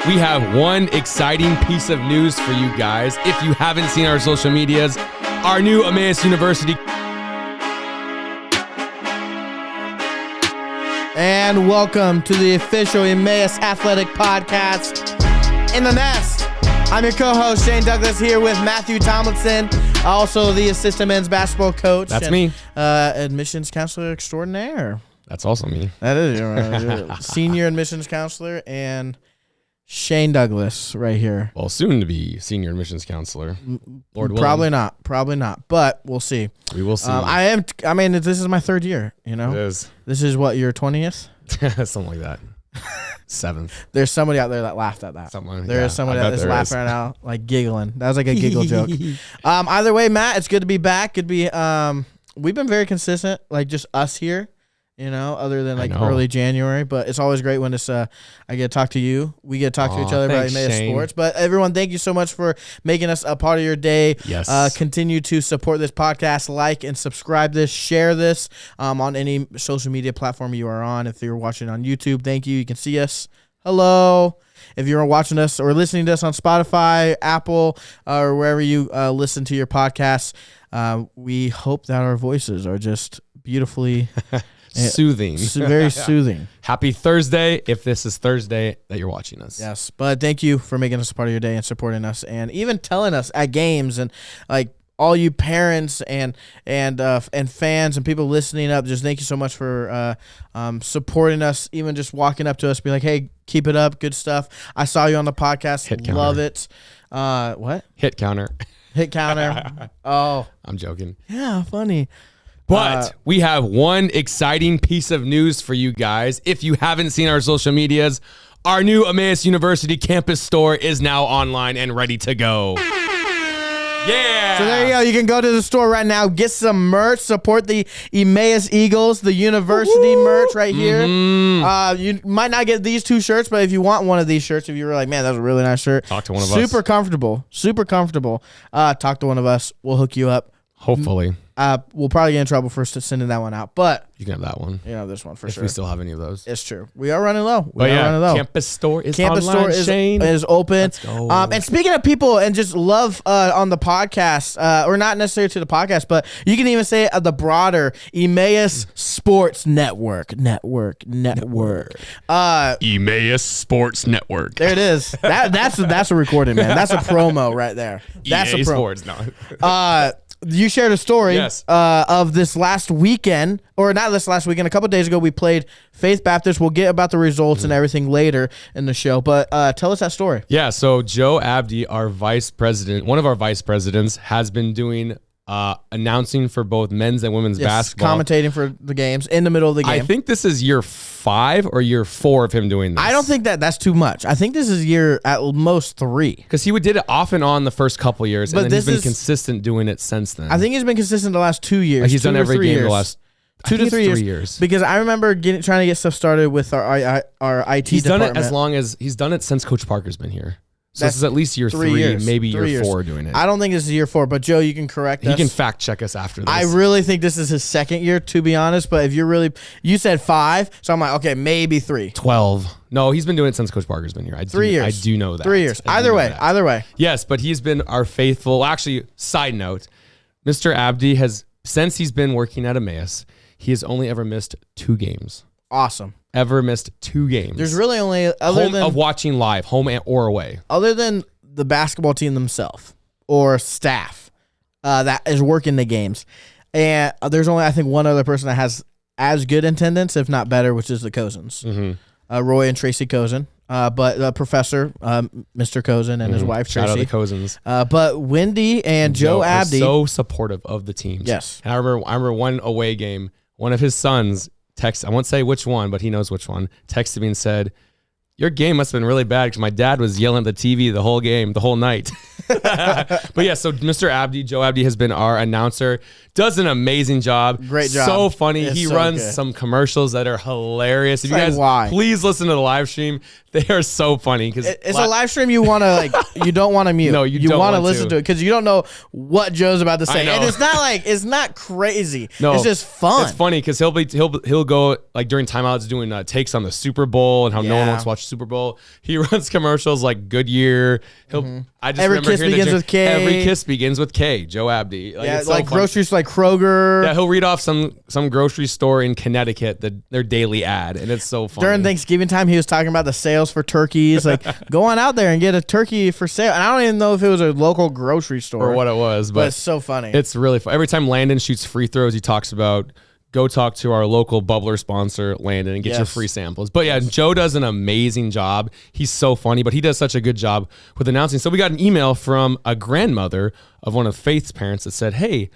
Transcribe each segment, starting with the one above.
we have one exciting piece of news for you guys. If you haven't seen our social medias, our new Emmaus University. And welcome to the official Emmaus Athletic Podcast in the Nest. I'm your co-host, Shane Douglas, here with Matthew Tomlinson, also the assistant men's basketball coach. That's me. Admissions counselor extraordinaire. That's also me. That is your senior admissions counselor, and Shane Douglas right here. Well, soon to be senior admissions counselor. Lord willing. Probably not, but we'll see. We will see. This is my third year, you know? It is. This is what, your 20th? Something like that. 7th. There's somebody out there that laughed at that. There is somebody that's laughing right now, like giggling. That was like a giggle joke. Either way, Matt, it's good to be back. We've been very consistent, like just us here, you know, other than like early January. But it's always great when it's I get to talk to you. We get to talk to each other about Emmaus sports. But everyone, thank you so much for making us a part of your day. Yes. Continue to support this podcast, like and subscribe this, share this on any social media platform you are on. If you're watching on YouTube, thank you. You can see us. Hello. If you're watching us or listening to us on Spotify, Apple, or wherever you listen to your podcasts, we hope that our voices are just beautifully soothing. Very soothing. Happy Thursday, if this is Thursday that you're watching us. Yes, but thank you for making us a part of your day and supporting us and even telling us at games and like all you parents and fans and people listening up, just thank you so much for supporting us, even just walking up to us, be like, hey, keep it up, good stuff. I saw you on the podcast, love it. What? Hit counter. Hit counter. Oh. I'm joking. Yeah, funny. But we have one exciting piece of news for you guys. If you haven't seen our social medias, our new Emmaus University campus store is now online and ready to go. Yeah. So there you go. You can go to the store right now, get some merch, support the Emmaus Eagles, the university merch right here. You might not get these two shirts, but if you want one of these shirts, if you were like, man, that's a really nice shirt. Talk to one of us. Super comfortable. Talk to one of us. We'll hook you up. Hopefully. We'll probably get in trouble for sending that one out, but you can have that one. You know this one for if sure. We still have any of those. It's true. We are running low. Campus store is online, Shane. Is open. Let's go. And speaking of people and just love on the podcast, or not necessarily to the podcast, but you can even say the broader Emmaus Sports Network. Emmaus Sports Network. There it is. That's a recording, man. That's a promo right there. That's EA a promo. Sports. No. You shared a story of this last weekend, or not this last weekend, a couple of days ago, we played Faith Baptist. We'll get about the results and everything later in the show, but tell us that story. Yeah, so Joe Abdi, our vice president, one of our vice presidents, has been doing announcing for both men's and women's basketball. Commentating for the games in the middle of the game. I think this is year 5 or year 4 of him doing this. I don't think that's too much. I think this is year at most 3. Because he did it off and on the first couple years, and then he's been consistent doing it since then. I think he's been consistent the last 2 years. Like he's done every game the last 2 to 3 years. Because I remember trying to get stuff started with our IT department. He's done it he's done it since Coach Parker's been here. So this is at least year 3, maybe year 4 doing it. I don't think this is year 4, but Joe, you can correct us. He can fact check us after this. I really think this is his second year, to be honest. But if you said 5, so I'm like, okay, maybe 3. 12. No, he's been doing it since Coach Parker's been here. 3 years. I do know that. 3 years. Either way. Yes, but he's been our faithful. Actually, side note, Mr. Abdi since he's been working at Emmaus, he has only ever missed 2 games. Awesome. Ever missed 2 games. There's really only of watching live, home or away. Other than the basketball team themselves or staff that is working the games, and there's only I think one other person that has as good attendance, if not better, which is the Cozens, Roy and Tracy Cozen. But Professor Mr. Cozen and his wife Tracy. Shout out the Cozens. But Wendy and Joe Abdi so supportive of the teams. Yes, and I remember one away game. One of his sons I won't say which one, but he knows which one, texted me and said, your game must have been really bad because my dad was yelling at the TV the whole game, the whole night. But yeah, so Mr. Abdi, Joe Abdi, has been our announcer. Does an amazing job. Great job. So funny. It's he so runs good. some commercials that are hilarious. If you like, guys please listen to the live stream, they are so funny. Because it's a live stream you want to you don't want to mute. No, you don't want to listen to it because you don't know what Joe's about to say, and it's not crazy. No, it's just fun. It's funny because he'll go like during timeouts doing takes on the Super Bowl and how no one wants to watch Super Bowl. He runs commercials like Goodyear. I just Every remember kiss begins with K. Every kiss begins with K. Joe Abdi. It's so groceries like Kroger. Yeah, he'll read off some grocery store in Connecticut their daily ad, and it's so funny. During Thanksgiving time, he was talking about the sales for turkeys. Like, go on out there and get a turkey for sale. And I don't even know if it was a local grocery store or what it was, but it's so funny. It's really fun. Every time Landon shoots free throws, he talks about go talk to our local bubbler sponsor, Landon, and get your free samples. But yeah, Joe does an amazing job. He's so funny, but he does such a good job with announcing. So we got an email from a grandmother of one of Faith's parents that said, hey,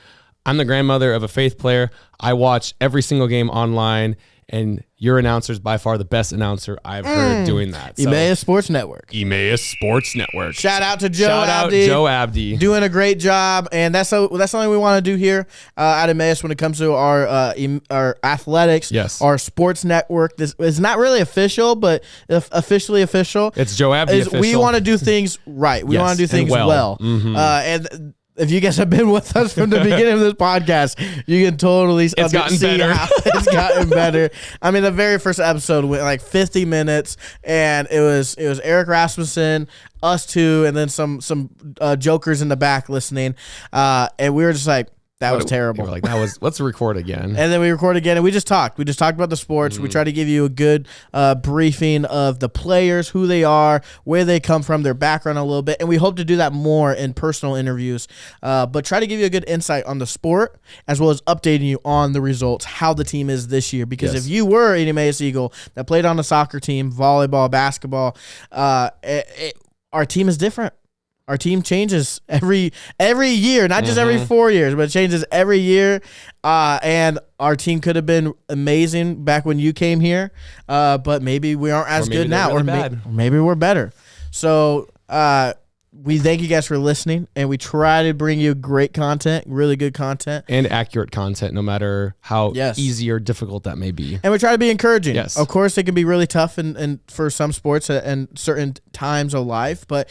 I'm the grandmother of a Faith player. I watch every single game online, and your announcer is by far the best announcer I've heard doing that. So, Emmaus Sports Network. Emmaus Sports Network. Shout out to Joe Shout Abdi. out Joe Abdi. Doing a great job. And that's something we want to do here at Emmaus when it comes to our athletics. Yes. Our sports network. This is not really official, but officially official. It's Joe Abdi official. We want to do things right. We want to do things well. And if you guys have been with us from the beginning of this podcast, you can totally see how it's gotten better. I mean, the very first episode went like 50 minutes, and it was Eric Rasmussen, us two, and then some jokers in the back listening, and we were just like, that was terrible. Like, let's record again. And then we record again, and we just talked. We just talked about the sports. We try to give you a good briefing of the players, who they are, where they come from, their background a little bit. And we hope to do that more in personal interviews. But try to give you a good insight on the sport, as well as updating you on the results, how the team is this year. Because if you were an Emmaus Eagle that played on the soccer team, volleyball, basketball, our team is different. Our team changes every year, not just every 4 years, but it changes every year. And our team could have been amazing back when you came here, but maybe we aren't as good now, really or maybe we're better. So we thank you guys for listening, and we try to bring you great content, really good content. And accurate content, no matter how easy or difficult that may be. And we try to be encouraging. Yes. Of course, it can be really tough and for some sports and certain times of life, but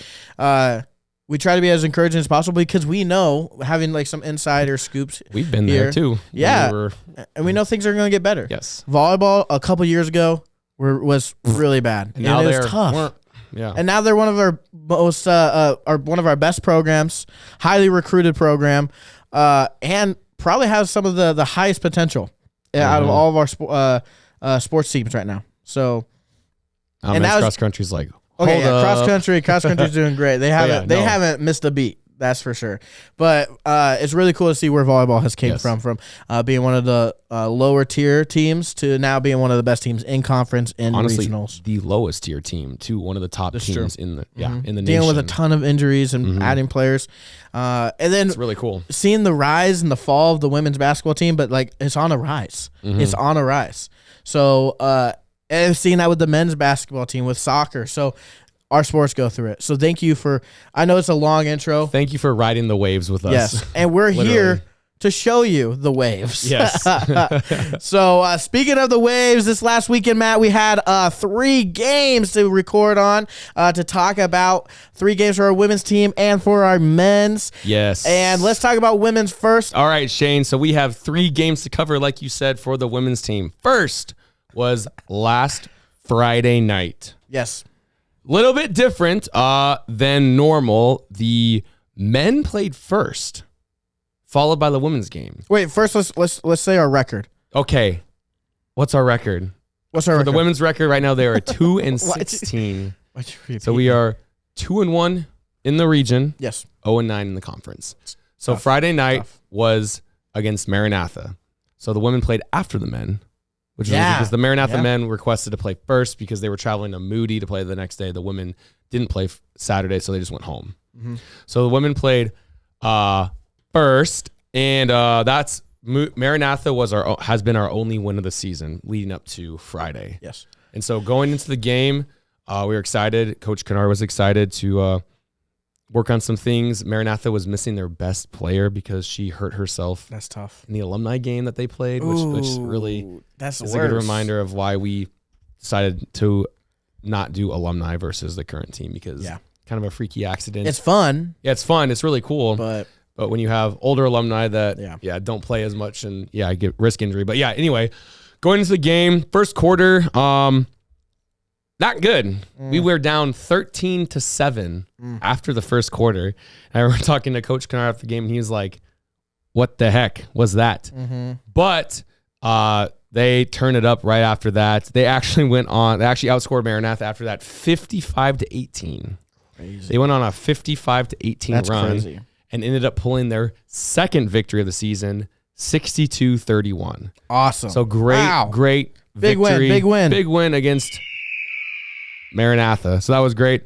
we try to be as encouraging as possible because we know, having like some insider scoops. We've been there too. Yeah. And we know things are going to get better. Yes. Volleyball a couple years ago was really bad. And now it was tough. Yeah. And now they're one of our most, one of our best programs, highly recruited program, and probably has some of the highest potential out of all of our sports teams right now. So, and cross country's like, okay, cross country's doing great. They haven't missed a beat. That's for sure. But it's really cool to see where volleyball has came from being one of the lower tier teams to now being one of the best teams in conference and regionals. The lowest tier team to one of the top teams in the in the nation. Dealing with a ton of injuries and adding players. And then it's really cool seeing the rise and the fall of the women's basketball team, but like it's on a rise. It's on a rise. So and seeing that with the men's basketball team, with soccer. So our sports go through it. So thank you I know it's a long intro. Thank you for riding the waves with us. Yes. And we're here to show you the waves. Yes. So speaking of the waves, this last weekend, Matt, we had 3 games to record on to talk about 3 games for our women's team and for our men's. Yes. And let's talk about women's first. All right, Shane. So we have 3 games to cover, like you said, for the women's team. First was last Friday night. Yes. Little bit different than normal. The men played first, followed by the women's game. Wait, first let's say our record. Okay, what's our record? What's our record? For the women's record right now, they are 2-16. So we are 2-1 in the region. Yes. 0-9 in the conference. So Friday night was against Maranatha. So the women played after the men. Which is because the Maranatha men requested to play first because they were traveling to Moody to play the next day. The women didn't play Saturday, so they just went home. So the women played first, and that's Maranatha has been our only win of the season leading up to Friday. Yes. And so going into the game, we were excited. Coach Kennard was excited to work on some things. Maranatha was missing their best player because she hurt herself. That's tough. In the alumni game that they played, which really is a good reminder of why we decided to not do alumni versus the current team, because kind of a freaky accident. It's fun. Yeah, it's fun. It's really cool. But when you have older alumni that don't play as much and get risk injury. But anyway, going into the game, first quarter, not good. We were down 13-7 after the first quarter. And I remember talking to Coach Kennard after the game, and he was like, "What the heck was that?" But they turned it up right after that. They actually outscored Maranatha after that 55-18. Crazy. They went on a 55-18 run crazy. And ended up pulling their second victory of the season, 62-31. Awesome. So great victory. Big win against Maranatha. So that was great.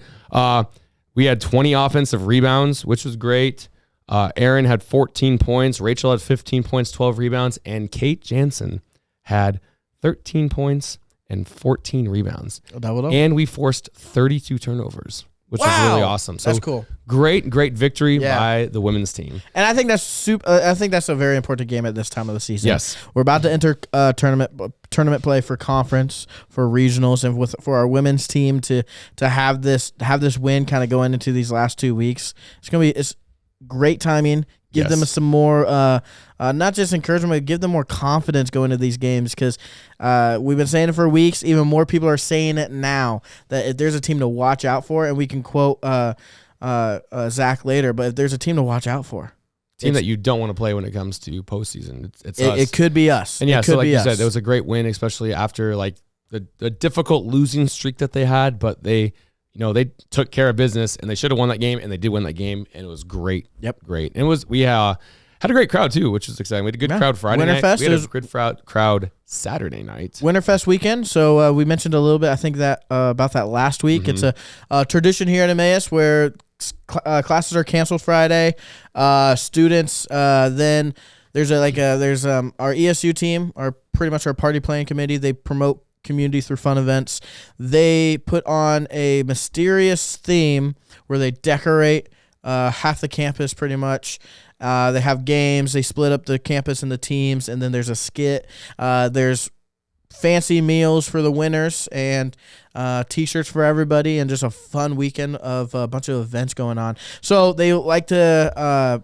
We had 20 offensive rebounds, which was great. Aaron had 14 points. Rachel had 15 points, 12 rebounds. And Kate Jansen had 13 points and 14 rebounds. And we forced 32 turnovers, which was really awesome. So that's cool. Great victory by the women's team. And I think that's I think that's a very important game at this time of the season. Yes. We're about to enter tournament play for conference, for regionals, and for our women's team to have this win kind of going into these last 2 weeks. It's great timing. Give them some more, not just encouragement, but give them more confidence going into these games, because we've been saying it for weeks. Even more people are saying it now, that if there's a team to watch out for, and we can quote Zach later, but if there's a team to watch out for. Team that you don't want to play when it comes to postseason. It's us. It could be us. And so like you said, it was a great win, especially after like the difficult losing streak that they had, but they took care of business, and they should have won that game, and they did win that game, and it was great. Yep. Great. And we had a great crowd too, which was exciting. We had a good crowd Friday night. We had a good crowd Saturday night. Winterfest weekend. So we mentioned a little bit, I think, that about that last week. It's a tradition here at Emmaus where classes are canceled Friday. Students then there's our ESU team, pretty much our party planning committee. They promote community through fun events. They put on a mysterious theme where they decorate half the campus pretty much. They have games. They split up the campus into teams, and then there's a skit. There's fancy meals for the winners and T-shirts for everybody, and just a fun weekend of a bunch of events going on. So they like to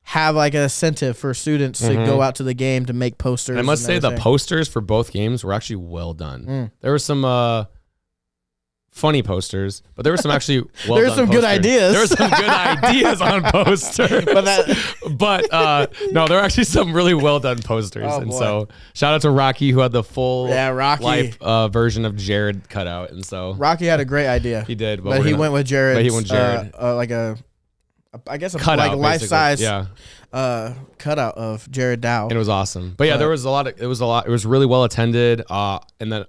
have like an incentive for students to go out to the game to make posters. And I must say the posters for both games were actually well done. There were some funny posters, but there were some actually well done. There's some good ideas. There were some good ideas on posters. But no, there were actually some really well done posters. So shout out to Rocky, who had the full life version of Jared cut out. And so Rocky had a great idea. He did, but he went with Jared. But he went Jared. I guess a cutout, like life-size cutout of Jared Dow. And it was awesome. But there was a lot. It was really well attended. And then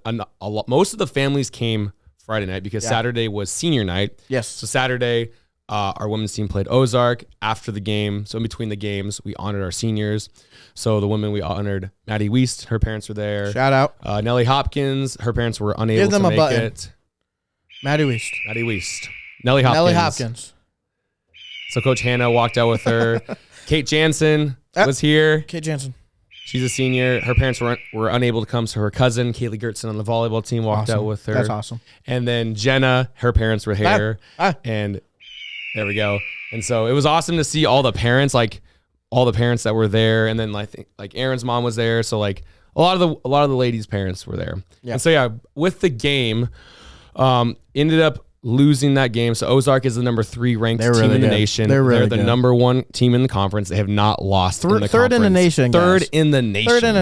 most of the families came Friday night because Saturday was senior night. Yes. So Saturday, our women's team played Ozark. After the game, so in between the games, we honored our seniors. So the women, we honored Maddie Weist. Her parents were there. Shout out. Nellie Hopkins. Her parents were unable to make it. Maddie Weist. Nellie Hopkins. Nellie Hopkins. So Coach Hannah walked out with her. Kate Jansen was here. Kate Jansen. She's a senior. Her parents were unable to come, so her cousin, Kaylee Gertson, on the volleyball team walked out with her. That's awesome. And then Jenna, her parents were here. And there we go. And so it was awesome to see all the parents, that were there. And then like Aaron's mom was there. So like a lot of the ladies' parents were there. Yeah. And so with the game, ended up losing that game. So Ozark is the number 3 ranked team in the nation. They're the number 1 team in the conference. They have not lost in the conference. Third in the nation. Third in the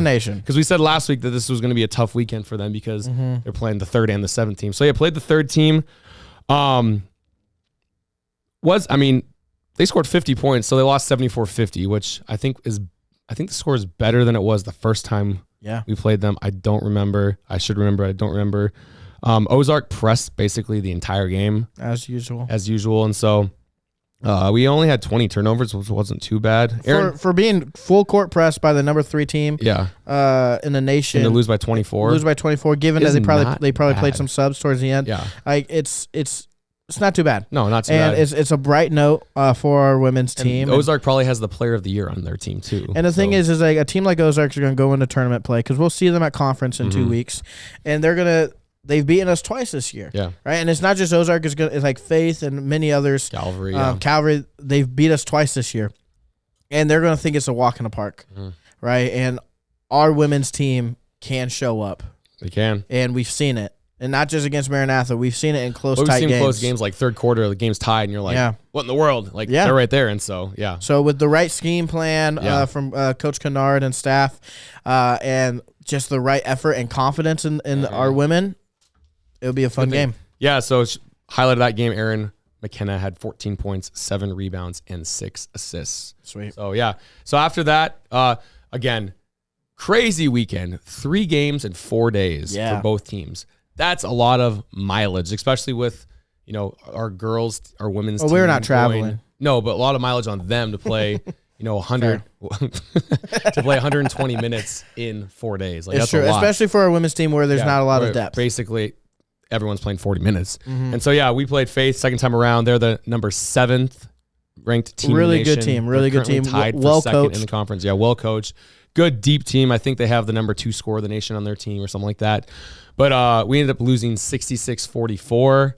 nation. Because we said last week that this was going to be a tough weekend for them because they're playing the 3rd and the 7th team. So played the 3rd team. They scored 50 points, so they lost 74-50, which I think the score is better than it was the first time we played them. I don't remember. I should remember. I don't remember. Ozark pressed basically the entire game as usual, and so we only had 20 turnovers, which wasn't too bad for being full court pressed by the number 3 team. In the nation, and to lose by 24. Given that they probably played some subs towards the end. Yeah, it's It's not too bad. No, not too bad. And it's a bright note for our women's team. And Ozark probably has the player of the year on their team too. And the thing is like a team like Ozark is going to go into tournament play because we'll see them at conference in 2 weeks, and they've beaten us twice this year. Yeah. Right. And it's not just Ozark. It's like Faith and many others. Calvary. Calvary. They've beat us twice this year, and they're going to think it's a walk in the park. Right. And our women's team can show up. They can. And we've seen it. And not just against Maranatha. We've seen it in tight games. We've seen close games like third quarter, the game's tied, and you're like, what in the world? Like, they're right there. And so, So with the right scheme plan from Coach Kennard and staff and just the right effort and confidence in our women, it'll be a fun game. Yeah, so highlight of that game, Erin McKenna had 14 points, 7 rebounds, and 6 assists. Sweet. So, So after that, again, crazy weekend. 3 games in 4 days for both teams. That's a lot of mileage, especially with, our women's team. We're not traveling. No, but a lot of mileage on them to play, 100 to play 120 minutes in 4 days. Like, that's true, a lot. Especially for our women's team where there's not a lot of depth. Basically, everyone's playing 40 minutes. And so, we played Faith second time around. They're the number 7th ranked team. Really good team. Really good team. Tied for second in the conference. Yeah, well coached. Good deep team. I think they have the number 2 scorer of the nation on their team or something like that. But we ended up losing 66-44.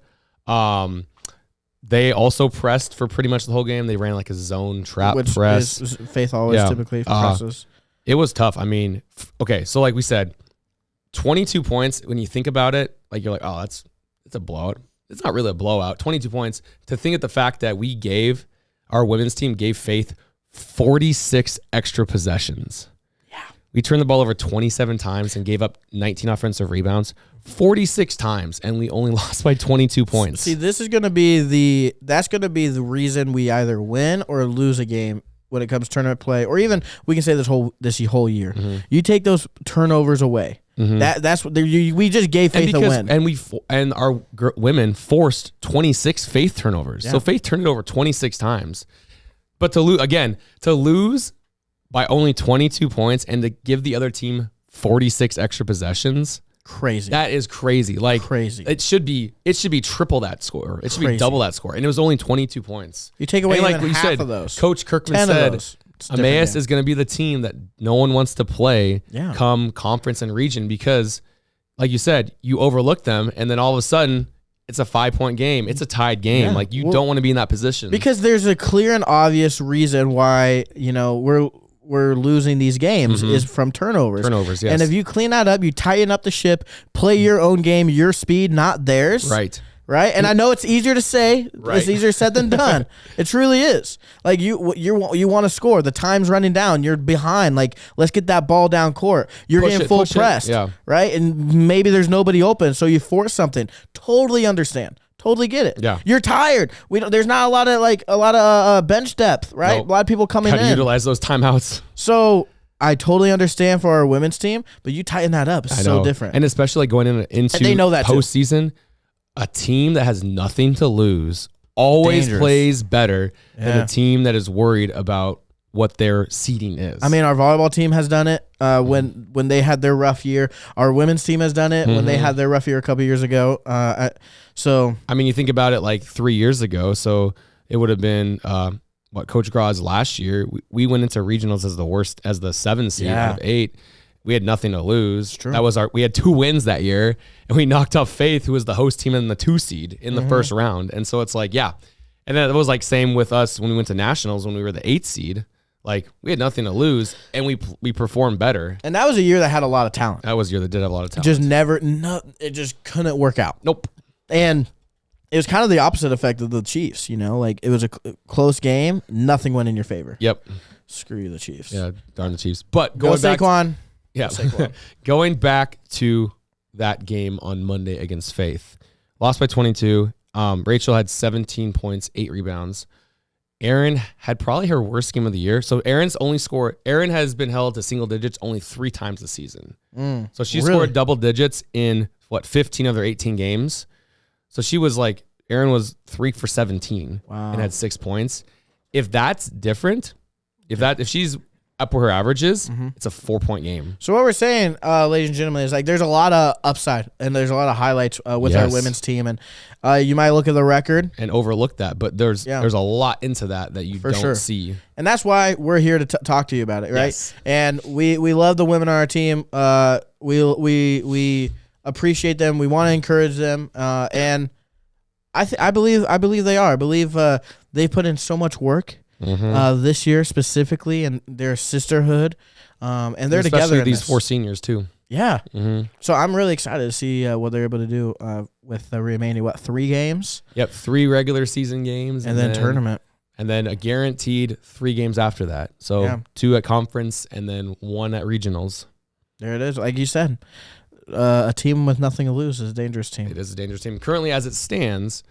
They also pressed for pretty much the whole game. They ran like a zone trap press. Faith always typically presses. It was tough. I mean, okay, so like we said, 22 points. When you think about it, like you're like, oh, it's a blowout. It's not really a blowout. 22 points. To think of the fact that our women's team gave Faith 46 extra possessions. We turned the ball over 27 times and gave up 19 offensive rebounds 46 times, and we only lost by 22 points. See, this is going to be the reason we either win or lose a game when it comes to tournament play, or even we can say this whole year. You take those turnovers away. That's what we just gave Faith a win, and our women forced 26 Faith turnovers. So Faith turned it over 26 times, but to lose by only 22 points and to give the other team 46 extra possessions. Crazy. That is crazy. Like crazy. It should be triple that score. It should be double that score. And it was only 22 points. You take away half of those. Coach Kirkman said Emmaus is going to be the team that no one wants to play come conference and region because, like you said, you overlook them and then all of a sudden it's a 5-point game. It's a tied game. Yeah. Like you don't want to be in that position. Because there's a clear and obvious reason why, we're losing these games is from turnovers. Turnovers, yes. And if you clean that up, you tighten up the ship, play your own game, your speed, not theirs. Right. And I know it's easier to say. Right. It's easier said than done. It truly is. Like you want to score. The time's running down. You're behind. Like, let's get that ball down court. You're getting full pressed. Right? And maybe there's nobody open, so you force something. Totally understand. Totally get it. Yeah. You're tired. There's not a lot of bench depth, right? Nope. A lot of people coming in. How to utilize those timeouts. So I totally understand for our women's team, but you tighten that up. It's so different. And especially like going into they know that postseason, a team that has nothing to lose always plays better than a team that is worried about what their seeding is. I mean, our volleyball team has done it when they had their rough year. Our women's team has done it when they had their rough year a couple years ago. I mean, you think about it like 3 years ago. So it would have been Coach Graw's last year. We went into regionals as the 7 seed out of 8. We had nothing to lose. True. That was we had 2 wins that year, and we knocked off Faith, who was the host team in the 2 seed in the first round. And so it's like, and then it was like same with us when we went to nationals when we were the 8th seed. Like we had nothing to lose, and we performed better. And that was a year that had a lot of talent. That was a year that did have a lot of talent. It just couldn't work out. Nope. And it was kind of the opposite effect of the Chiefs. Like it was a close game, nothing went in your favor. Yep. Screw the Chiefs. Yeah, darn the Chiefs. But going back Saquon. Going back to that game on Monday against Faith, lost by 22. Rachel had 17 points, 8 rebounds. Erin had probably her worst game of the year. So Erin has been held to single digits only 3 times this season. So she scored double digits in 15 of their 18 games. So she was like, Erin was 3 for 17 and had 6 points. If that's different, if she's up where her average is, it's a 4-point game. So what we're saying, ladies and gentlemen, is like there's a lot of upside and there's a lot of highlights with our women's team, and you might look at the record and overlook that, but there's a lot into that you don't see, and that's why we're here to talk to you about it, right? Yes. And we love the women on our team. We appreciate them. We want to encourage them, and I believe they are. I believe they put in so much work. This year specifically, and their sisterhood, and they're together. Especially these 4 seniors too. Yeah. So I'm really excited to see what they're able to do with the remaining 3 games. Yep, 3 regular season games, and then tournament, and then a guaranteed 3 games after that. So 2 at conference, and then 1 at regionals. There it is, like you said. A team with nothing to lose is a dangerous team. It is a dangerous team currently as it stands.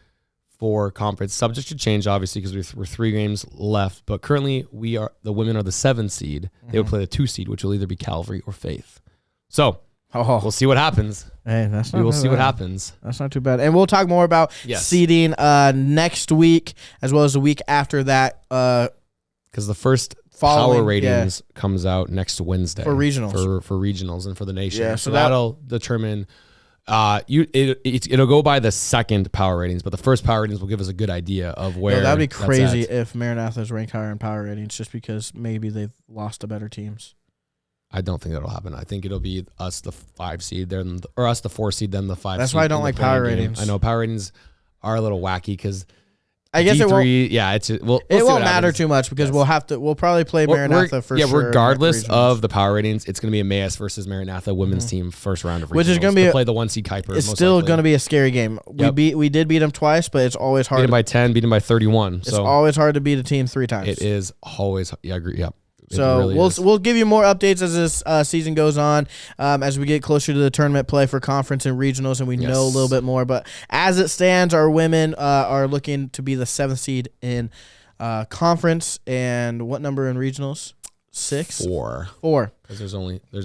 For conference, subject to change, obviously, because we're 3 games left. But currently, the women are the 7 seed. They would play the 2 seed, which will either be Calvary or Faith. So we'll see what happens. Hey, we will see what happens. That's not too bad. And we'll talk more about seeding next week, as well as the week after that. Because the first power ratings comes out next Wednesday for regionals, for regionals and for the nation. Yeah, so that'll determine. It'll go by the second power ratings, but the first power ratings will give us a good idea of where. That'd be crazy if Maranatha is ranked higher in power ratings just because maybe they've lost to better teams. I don't think that'll happen. I think it'll be us the 5 seed, or us the 4 seed, then the 5. That's why I don't like power ratings. I know power ratings are a little wacky because. I guess D3, it won't. Yeah, it won't matter too much because we'll probably play Maranatha for sure. Yeah, regardless of the power ratings, it's going to be Emmaus versus Maranatha women's team first round of regionals. Which is going to be play the 1 seed Kuiper. It's still going to be a scary game. We did beat them twice, but it's always hard. Beat them by 10, beat them by 31. It's always hard to beat a team 3 times. It is always. Yeah, I agree. Yeah. So we'll give you more updates as this season goes on, as we get closer to the tournament play for conference and regionals, and we know a little bit more. But as it stands, our women are looking to be the 7th seed in conference, and what number in regionals? 6? 4. 4. Because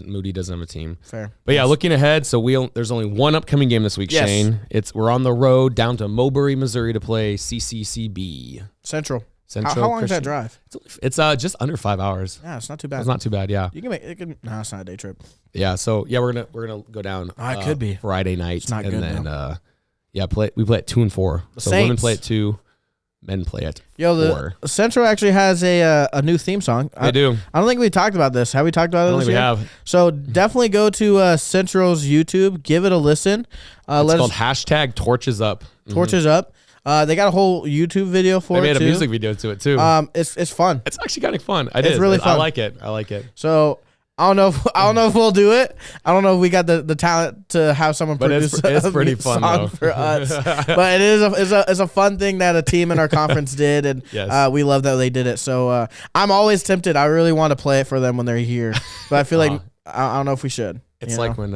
Moody doesn't have a team. Fair. But yeah, looking ahead, so there's only 1 upcoming game this week, Shane. We're on the road down to Mowbray, Missouri to play CCCB Central. How long is that drive? It's just under 5 hours. Yeah, it's not too bad. It's not too bad. Yeah, you can make it. No, it's not a day trip. Yeah, so we're gonna go down. It could be Friday night. It's not and good. Then we play at 2 and 4. So Saints. women play at 2, men play at 4. The Central actually has a new theme song. They do. I don't think we talked about this. Have we talked about it? I don't think we have. So definitely go to Central's YouTube. Give it a listen. It's called #TorchesUp. Torches Up. They got a whole YouTube video for it. They made a music video to it too. It's fun. It's actually kind of fun. It's really fun. I like it. So I don't know if we'll do it. I don't know if we got the talent to have someone produce it's pretty fun song though. for us. But it's a fun thing that a team in our conference did, and we love that they did it. So I'm always tempted. I really want to play it for them when they're here, but I feel like I don't know if we should. It's like when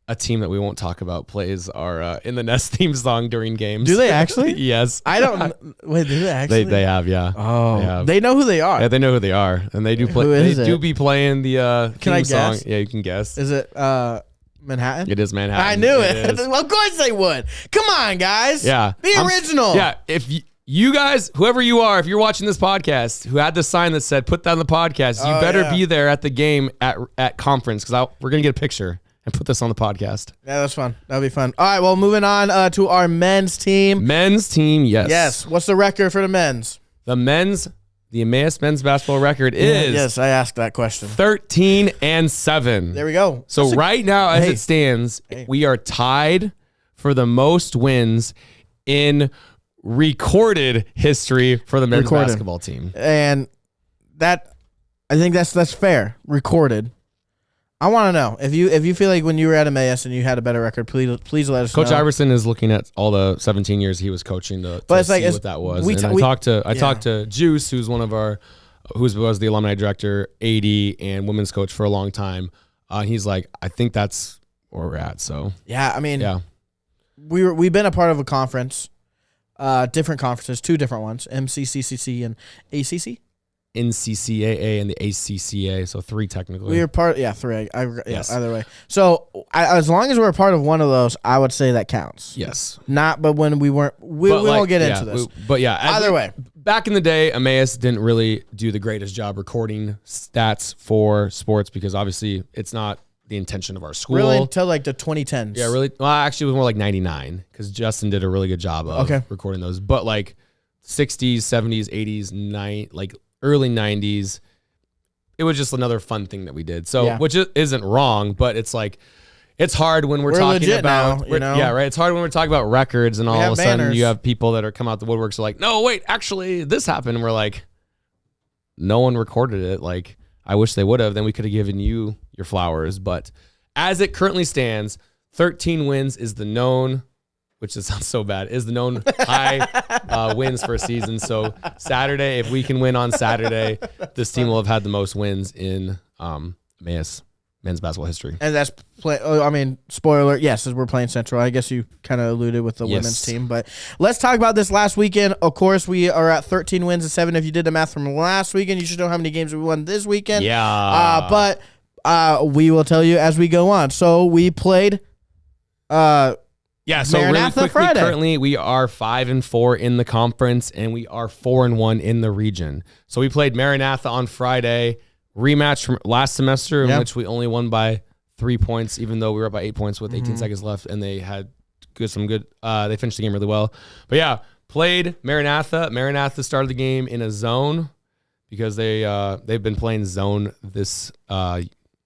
a team that we won't talk about plays our In the Nest theme song during games. Do they actually? Yes. I don't. Wait, do they actually? They have, yeah. Oh, they know who they are. Yeah, they know who they are, and they do play. They do be playing the Can theme I song. guess? Yeah, you can guess. Is it Manhattan? It is Manhattan. I knew it. Well, of course they would. Come on, guys. Yeah, be original. Yeah, if you guys, whoever you are, if you're watching this podcast, who had the sign that said "Put down the podcast," you better be there at the game at conference because we're gonna get a picture and put this on the podcast. Yeah, that's fun. That'll be fun. All right, well, moving on to our men's team. Men's team, yes. Yes. What's the record for the men's? The Emmaus men's basketball record is... Yes, I asked that question. 13-7. There we go. So right now, as it stands, we are tied for the most wins in recorded history for the men's basketball team. And I think that's fair. Recorded. I want to know if you feel like when you were at Emmaus and you had a better record, please let us know. Coach Iverson is looking at all the 17 years he was coaching to see what that was. I talked to Juice, who's one of our, who was the alumni director, AD, and women's coach for a long time. He's like, I think that's where we're at. So yeah, I mean, we've been a part of a conference, different conferences, 2 different ones, MCCCC and ACC. NCCAA and the ACCA, so 3 technically. We were part, 3. Yes. Either way. So as long as we're a part of one of those, I would say that counts. Yes. Not, but when we weren't, we won't get into this. But yeah, either way, back in the day, Emmaus didn't really do the greatest job recording stats for sports because obviously it's not the intention of our school. Really until like the 2010s. Yeah, really. Well, actually, it was more like 99 because Justin did a really good job of recording those. But like 60s, 70s, 80s, like early 90s, it was just another fun thing that we did. So, which isn't wrong, but it's like, it's hard when we're talking about, now, right. It's hard when we're talking about records and all of a sudden you have people that are come out the woodworks are like, no, wait, actually this happened. And we're like, no one recorded it. Like, I wish they would have. Then we could have given you your flowers. But as it currently stands, 13 wins is the known, which sounds so bad, is the known high wins for a season. So Saturday, if we can win on Saturday, this team will have had the most wins in Emmaus men's basketball history. And that's spoiler, yes, as we're playing Central. I guess you kind of alluded with the women's team. But let's talk about this last weekend. Of course, we are at 13 wins and 7. If you did the math from last weekend, you should know how many games we won this weekend. Yeah. But we will tell you as we go on. So we played so Maranatha really quickly, Friday. Currently we are 5-4 in the conference and we are 4-1 in the region. So we played Maranatha on Friday, rematch from last semester in which we only won by 3 points, even though we were up by 8 points with 18 seconds left, and they had some good. They finished the game really well. But yeah, played Maranatha. Maranatha started the game in a zone because they've been playing zone this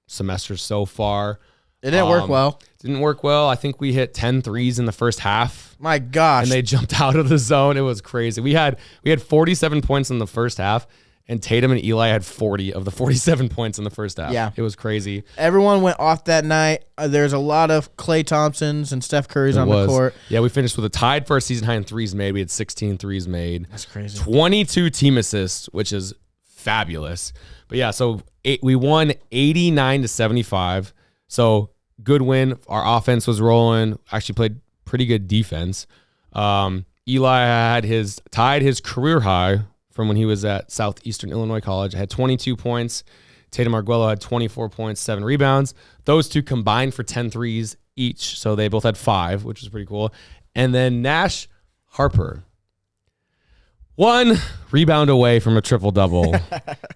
semester so far. It didn't work well. Didn't work well. I think we hit 10 threes in the first half. My gosh. And they jumped out of the zone. It was crazy. We had 47 points in the first half, and Tatum and Eli had 40 of the 47 points in the first half. Yeah. It was crazy. Everyone went off that night. There's a lot of Klay Thompsons and Steph Curry's on the court. Yeah, we finished with a tied for a season high in threes made. We had 16 threes made. That's crazy. 22 team assists, which is fabulous. But yeah, so we won 89-75. So good win. Our offense was rolling. Actually played pretty good defense. Eli had tied his career high from when he was at Southeastern Illinois College. I had 22 points. Tatum Arguello had 24 points, 7 rebounds. Those two combined for 10 threes each. So they both had 5, which was pretty cool. And then Nash Harper, 1 rebound away from a triple-double.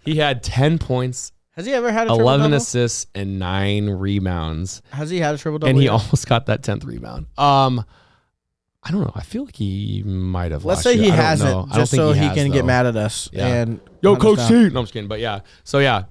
He had 10 points. Has he ever had a triple-double? 11 assists and 9 rebounds. Has he had a triple-double? And he almost got that 10th rebound. I don't know. I feel like he might have. Let's say he hasn't, just so he can get mad at us. Yeah. And yo, Coach T. No, I'm just kidding. But yeah. So yeah,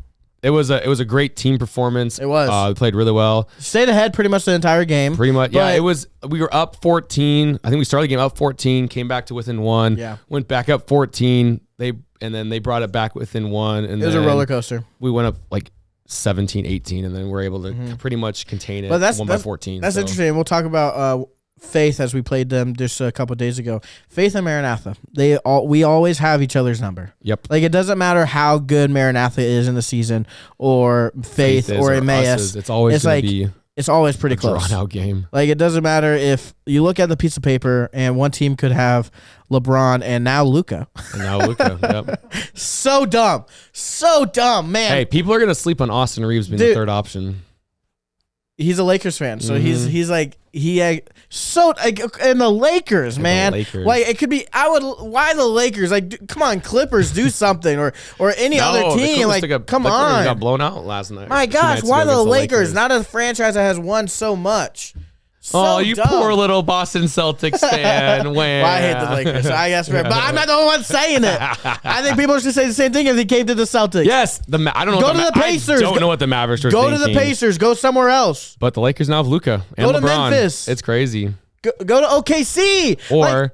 it was a great team performance. It was. We played really well. Stayed ahead pretty much the entire game. Pretty much. Yeah. It was. We were up 14. I think we started the game up 14. Came back to within 1. Yeah. Went back up 14. And then they brought it back within 1. And it was a roller coaster. We went up like 17, 18, and then we're able to pretty much contain it. But that's 1 by 14. That's interesting. We'll talk about Faith as we played them just a couple of days ago. Faith and Maranatha, we always have each other's number. Yep. Like, it doesn't matter how good Maranatha is in the season or Faith or Emmaus. It's always going to be. It's always pretty close. Drawn out game. Like, it doesn't matter if you look at the piece of paper and one team could have LeBron and now Luka. Yep. So dumb, man. Hey, people are going to sleep on Austin Reeves being the third option. He's a Lakers fan, so he's like and the Lakers, man. Like, it could be why the Lakers? Like, come on, Clippers, do something or any other team. Like, come on. Got blown out last night. My gosh, why the Lakers? Not a franchise that has won so much. So you dumb. Poor little Boston Celtics fan. Well, I hate the Lakers, so I guess, but I'm not the only one saying it. I think people should say the same thing if they came to the Celtics. Yes, I don't know. Go to the Pacers. I don't know what the Mavericks are thinking. Go to the Pacers. Go somewhere else. But the Lakers now have Luka and go LeBron. To Memphis. It's crazy. Go to OKC. Or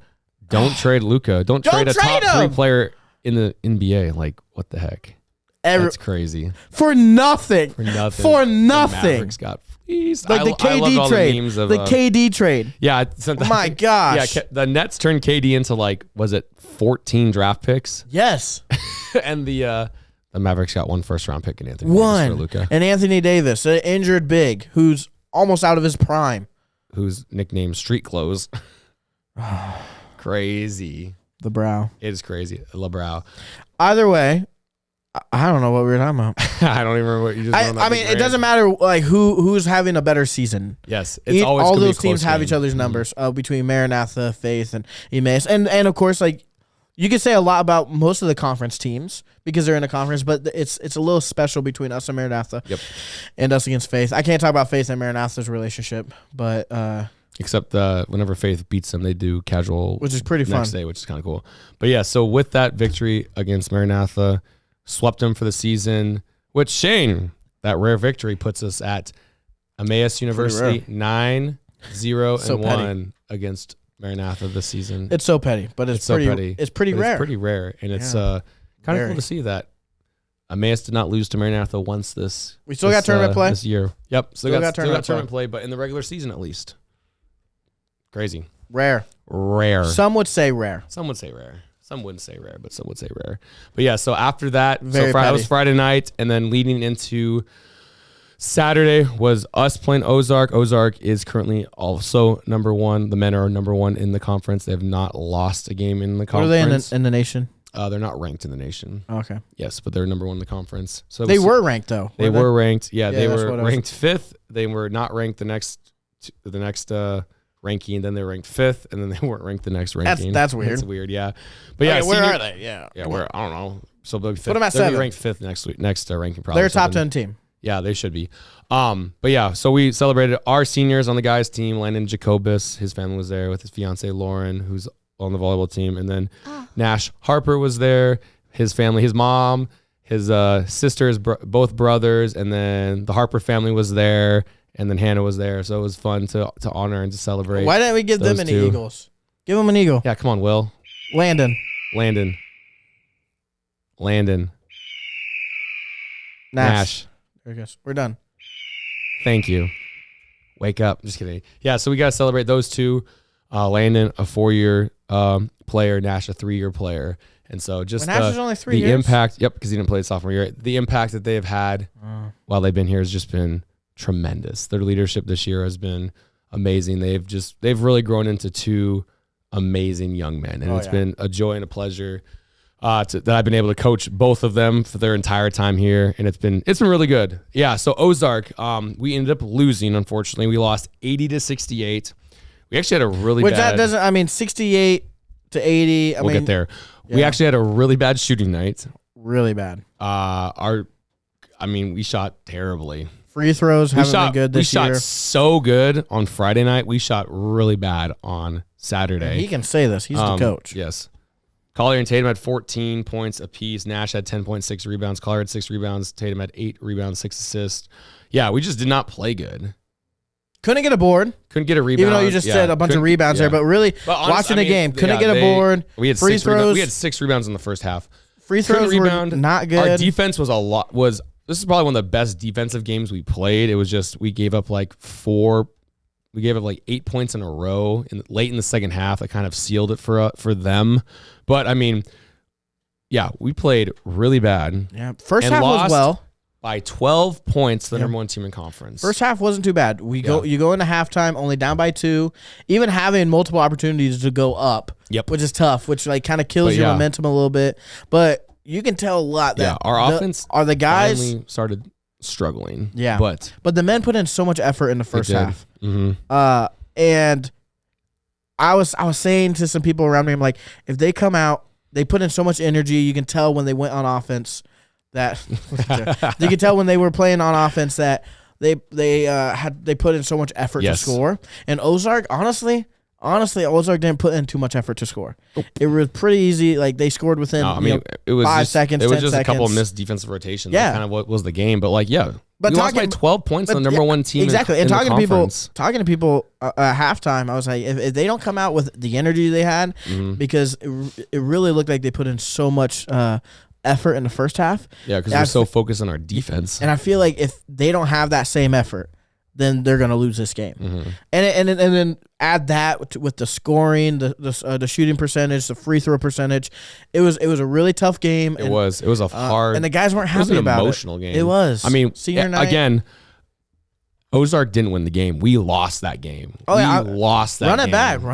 don't trade Luka. Don't trade a top 3 player in the NBA. Like, what the heck? That's crazy. For nothing. The Mavericks got fleeced. Like the KD trade. The KD trade. Yeah. Oh my gosh. Yeah. The Nets turned KD into was it 14 draft picks? Yes. And the Mavericks got 1 first-round pick in Anthony Davis for Luka. And Anthony Davis, an injured big, who's almost out of his prime. Who's nicknamed Street Clothes. Crazy. The brow. It is crazy. LeBrow. Either way, I don't know what we were talking about. I don't even remember what you just I mean, it doesn't matter like who's having a better season. Yes. It's always all those teams have each other's numbers between Maranatha, Faith, and Emmaus. And of course, like, You could say a lot about most of the conference teams because they're in a conference, but it's a little special between us and Maranatha. Yep. And us against Faith. I can't talk about Faith and Maranatha's relationship, but except whenever Faith beats them, they do casual, which is pretty fun next day, which is kind of cool. But yeah, so with that victory against Maranatha, swept them for the season. Which Shane, that rare victory puts us at Emmaus University 9-0-1 against Maranatha this season. It's so petty, but it's pretty so petty. It's pretty rare. It's pretty rare, and it's kind of cool to see that Emmaus did not lose to Maranatha once this. We still got tournament play this year. Yep, still got tournament play, but in the regular season at least. Crazy. Rare. Some would say rare. Some would say rare. Some wouldn't say rare, but some would say rare. But yeah, so after that, that was Friday night, and then leading into Saturday was us playing Ozark. Ozark is currently also number one. The men are number one in the conference. They have not lost a game in the conference. What are they in the nation? They're not ranked in the nation. Oh, okay. Yes, but they're number one in the conference. So they were ranked though. They were ranked. Yeah, they were ranked fifth. They were not ranked the next ranking. Then they were ranked fifth, and then they weren't ranked the next ranking. That's weird. That's weird. Yeah, but yeah, where are they? Yeah, where I don't know. So they'll be fifth. Put them at they'll 7. be ranked fifth next ranking. Probably they're a top 10 team. Yeah, they should be. But yeah, so we celebrated our seniors on the guys' team. Landon Jacobus, his family was there with his fiance Lauren, who's on the volleyball team, and then Nash Harper was there. His family, his mom, his sisters, both brothers, and then the Harper family was there, and then Hannah was there. So it was fun to honor and to celebrate. Why didn't we give them any Eagles? Give them an eagle. Yeah, come on, Will. Landon. Nash. There he goes. We're done. Thank you. Wake up. Just kidding. Yeah, so we got to celebrate those two. Landon, a 4-year player. Nash, a 3-year player. And so just Nash is only 3 years? The impact, yep, because he didn't play the sophomore year. The impact that they have had while they've been here has just been tremendous. Their leadership this year has been amazing. They've really grown into 2 amazing young men. And it's been a joy and a pleasure that I've been able to coach both of them for their entire time here, and it's been really good. Yeah, so Ozark, we ended up losing, unfortunately. We lost 80-68. We actually had a really bad... 68 to 80. We'll get there. Yeah. We actually had a really bad shooting night. Really bad. We shot terribly. Free throws haven't been good this year. We shot so good on Friday night. We shot really bad on Saturday. And he can say this. He's the coach. Yes. Collier and Tatum had 14 points apiece. Nash had 10.6 rebounds. Collier had 6 rebounds. Tatum had 8 rebounds, 6 assists. Yeah, we just did not play good. Couldn't get a board. Couldn't get a rebound. Even though you just said a bunch of rebounds there, but really watching the game, couldn't get a board. We had free throws. We had 6 rebounds in the first half. Free throws were not good. Our defense was this is probably one of the best defensive games we played. It was just we gave up like 8 points in a row late in the second half. That kind of sealed it for them. But we played really bad. Yeah, first half was well. By 12 points, the number one team in conference. First half wasn't too bad. You go into halftime only down by 2, even having multiple opportunities to go up, which is tough, which kind of kills your momentum a little bit. But you can tell a lot that our offense are the guys finally started struggling. Yeah, but the men put in so much effort in the first half. Mm-hmm. And I was saying to some people around me, I'm like, if they come out, they put in so much energy. You can tell when they went on offense. That you could tell when they were playing on offense that they put in so much effort to score. And Ozark, honestly, Ozark didn't put in too much effort to score. It was pretty easy. Like they scored within it was 5 seconds. It was 10 just seconds. a couple of missed defensive rotations. Yeah, that's kind of what was the game. But but we lost by 12 points on the number one team. Exactly. And talking to people at halftime, I was like, if they don't come out with the energy they had, because it really looked like they put in so much effort in the first half. Yeah, because we're so focused on our defense. And I feel like if they don't have that same effort, then they're going to lose this game. Mm-hmm. And then add that with the scoring, the shooting percentage, the free throw percentage. It was a really tough game. It was a hard, and the guys weren't happy about it. It was an emotional game. It was. Senior night again. Ozark didn't win the game. We lost that game. We lost that. Run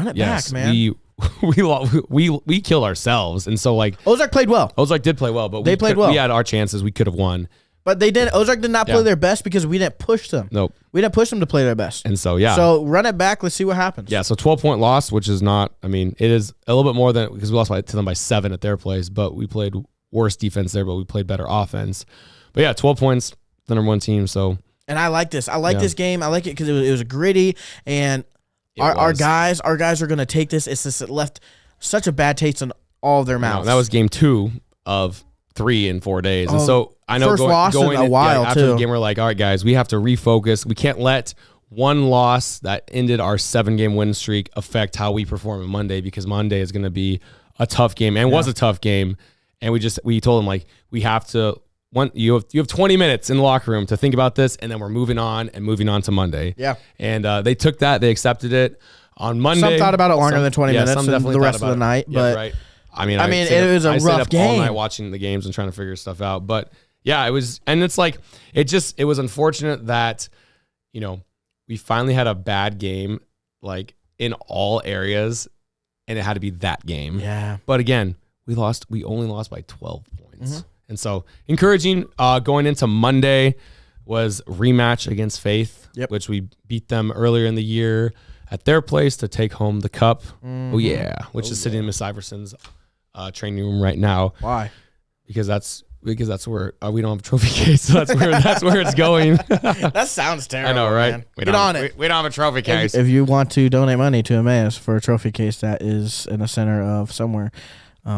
it game. back, man. We killed ourselves, and so Ozark played well. Ozark did play well, but they played well. We had our chances. We could have won. But they did. Ozark did not play their best because we didn't push them. Nope. We didn't push them to play their best. And so, yeah. So run it back. Let's see what happens. Yeah, so 12-point loss, which is not, I mean, it is a little bit more than, because we lost to them by 7 at their place, but we played worse defense there, but we played better offense. But yeah, 12 points, the number 1 team, so. And I like this. I like this game. I like it because it was gritty, and our guys are going to take this. It's just left such a bad taste in all of their mouths. That was game 2 of 3 in 4 days. And so I know first loss in a while, after too. the game, we're like, all right, guys, we have to refocus. We can't let one loss that ended our 7-game win streak affect how we perform on Monday, because Monday is going to be a tough game and was a tough game. And we told them, like, we have to, you have 20 minutes in the locker room to think about this, and then we're moving on to Monday. Yeah. And they took that. They accepted it on Monday. Some thought about it longer than 20 minutes and the rest of the night. But right. I mean, it was a rough game. All night watching the games and trying to figure stuff out. But yeah, it was, and it's like, it was unfortunate that, we finally had a bad game, like, in all areas, and it had to be that game. Yeah. But again, we only lost by 12 points. Mm-hmm. And so encouraging going into Monday was rematch against Faith, which we beat them earlier in the year at their place to take home the cup. Mm-hmm. Oh yeah, which is sitting in Miss Iverson's training room right now. Why? Because that's where we don't have a trophy case, so that's where it's going. That sounds terrible. I know, right? Man. Get on it. We don't have a trophy case. If you want to donate money to Emmaus for a trophy case that is in the center of somewhere,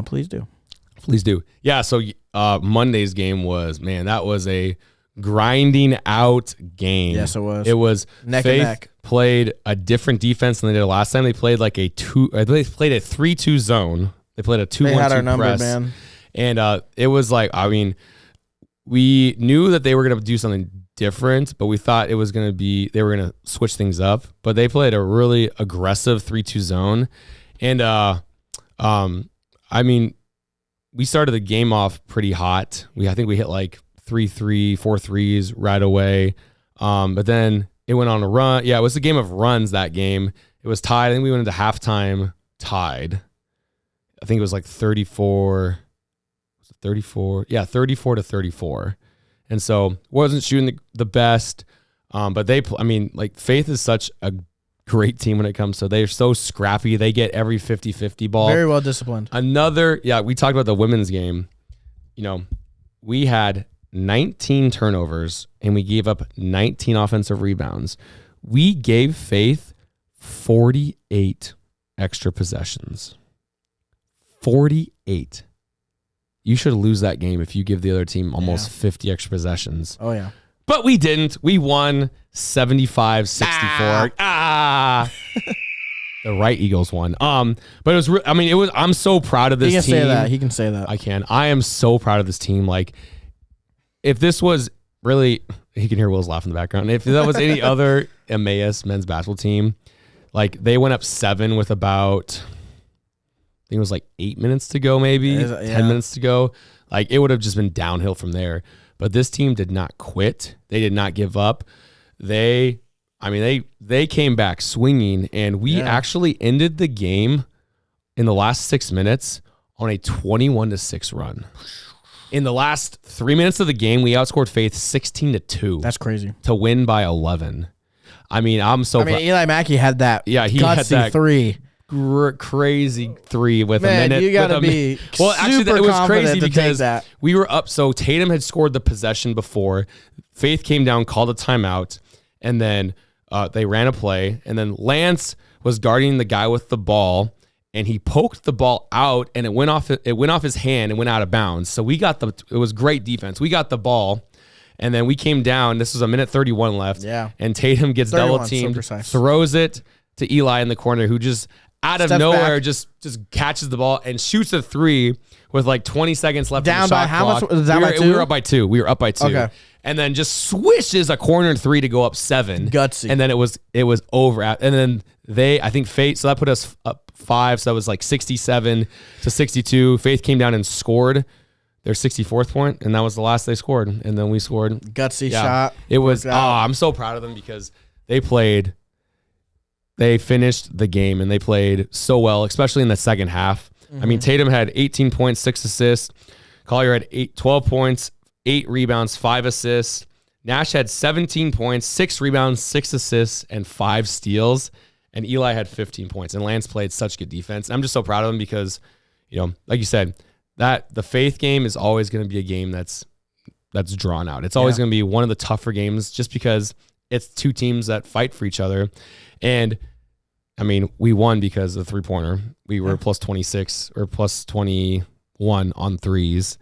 please do. Please do. Yeah. So Monday's game that was a grinding out game. Yes, it was. It was neck Faith and neck. Played a different defense than they did last time. They played like they played a 3-2 zone. They played a 2-1-2 They had our number, press. man. And it was like, I mean, we knew that they were going to do something different, but we thought they were going to switch things up. But they played a really aggressive 3-2 zone. And I mean, we started the game off pretty hot. I think we hit like 4 threes right away. But then it went on a run. Yeah, it was a game of runs that game. It was tied. I think we went into halftime tied. I think it was like 34. Was it 34? Yeah, 34-34. And so wasn't shooting the best. But Faith is such a great team when it comes to, they're so scrappy. They get every 50-50 ball. Very well disciplined. We talked about the women's game. We had 19 turnovers and we gave up 19 offensive rebounds. We gave Faith 48 extra possessions. 48. You should lose that game if you give the other team almost 50 extra possessions. Oh, yeah. But we didn't. We won 75-64. The right Eagles won. But it was. I'm so proud of this team. He can say that. I can. I am so proud of this team. Like, if this was really, he can hear Will's laugh in the background. If that was any other Emmaus men's basketball team, like they went up 7 with about, I think it was like 8 minutes to go, maybe 10 minutes to go. Like it would have just been downhill from there. But this team did not quit. They did not give up. They came back swinging, and we actually ended the game in the last 6 minutes on a 21-6 run. In the last 3 minutes of the game, we outscored Faith 16-2. That's crazy. To win by 11. Eli Mackey had that. Yeah, he gutsy had that 3. Crazy 3 with a minute. You gotta be actually, it was crazy because that. we were up. So Tatum had scored the possession before. Faith came down, called a timeout, and then they ran a play. And then Lance was guarding the guy with the ball, and he poked the ball out, and it went off his hand and went out of bounds. So it was great defense. We got the ball, and then we came down. This was a minute 31 left. Yeah. And Tatum gets double teamed, throws it to Eli in the corner, who just out of nowhere just catches the ball and shoots a 3 with like 20 seconds left. Down on the shot by how clock. much? Was that by 2? We were up by 2. We were up by 2. Okay. And then just swishes a corner 3 to go up 7. Gutsy. And then it was over. And then I think Faith, so that put us up 5. So that was like 67-62. Faith came down and scored their 64th point, and that was the last they scored. And then we scored. Gutsy shot. It was, I'm so proud of them because they finished the game and they played so well, especially in the second half. Mm-hmm. I mean, Tatum had 18 points, 6 assists. Collier had 12 points, 8 rebounds, 5 assists. Nash had 17 points, 6 rebounds, 6 assists, and 5 steals. And Eli had 15 points. And Lance played such good defense. I'm just so proud of him because, like you said, that the Faith game is always going to be a game that's drawn out. It's always going to be one of the tougher games just because it's 2 teams that fight for each other. And, I mean, we won because of the three-pointer. We were plus 26 or plus 21 on threes.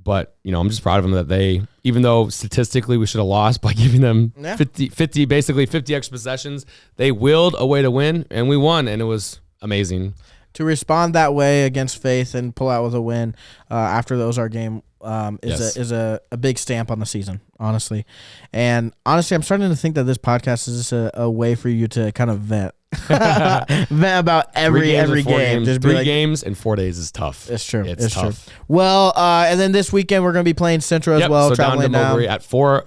But, I'm just proud of them that they, even though statistically we should have lost by giving them 50 extra possessions, they willed a way to win, and we won, and it was amazing. To respond that way against Faith and pull out with a win after the Ozark game is a big stamp on the season, honestly. And honestly, I'm starting to think that this podcast is just a way for you to kind of vent. Vent about every game. Just 3 games in 4 days is tough. It's true. It's tough. True. Well, and then this weekend we're going to be playing Central as well. So traveling down to Mulberry at 4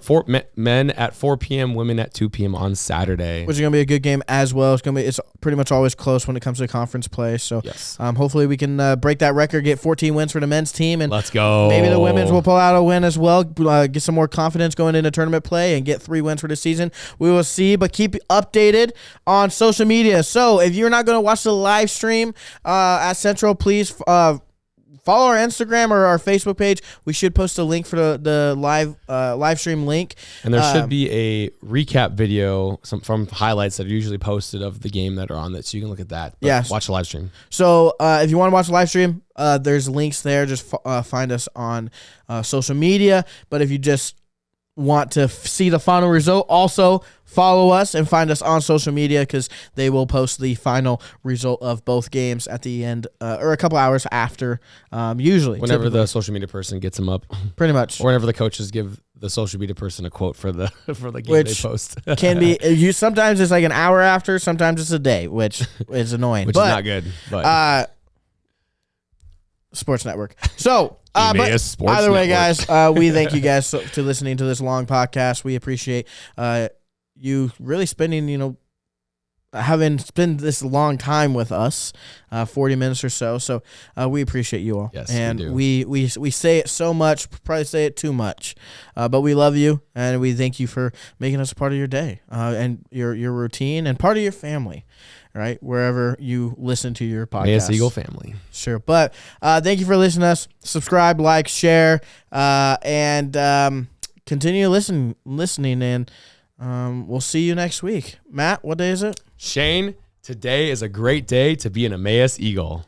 men at 4 p.m., women at 2 p.m. on Saturday. Which is going to be a good game as well. It's pretty much always close when it comes to conference play. So hopefully we can break that record, get 14 wins for the men's team, and let's go. Maybe the women's will pull out a win as well. Get some more confidence going into tournament play and get 3 wins for the season. We will see, but keep updated on social media. So if you're not going to watch the live stream at Central, please follow our Instagram or our Facebook page. We should post a link for the live stream link. And there should be a recap video from highlights that are usually posted of the game that are on that, so you can look at that. But watch the live stream. So if you want to watch the live stream, there's links there. Just find us on social media. But if you just want to see the final result, also follow us and find us on social media because they will post the final result of both games at the end or a couple hours after, usually. Whenever the social media person gets them up. Pretty much. Or whenever the coaches give the social media person a quote for the game they post. Can be, sometimes it's like an hour after, sometimes it's a day, which is annoying. Which is not good. But Sports Network. So, but either way, guys, we thank you guys to listening to this long podcast. We appreciate you really spending, having spent this long time with us, 40 minutes or so. So we appreciate you all. Yes, and we say it so much, probably say it too much, but we love you and we thank you for making us a part of your day and your routine and part of your family. Right, wherever you listen to your podcast. Emmaus Eagle family. Sure. But thank you for listening to us. Subscribe, like, share, and continue listening. And we'll see you next week. Matt, what day is it? Shane, today is a great day to be an Emmaus Eagle.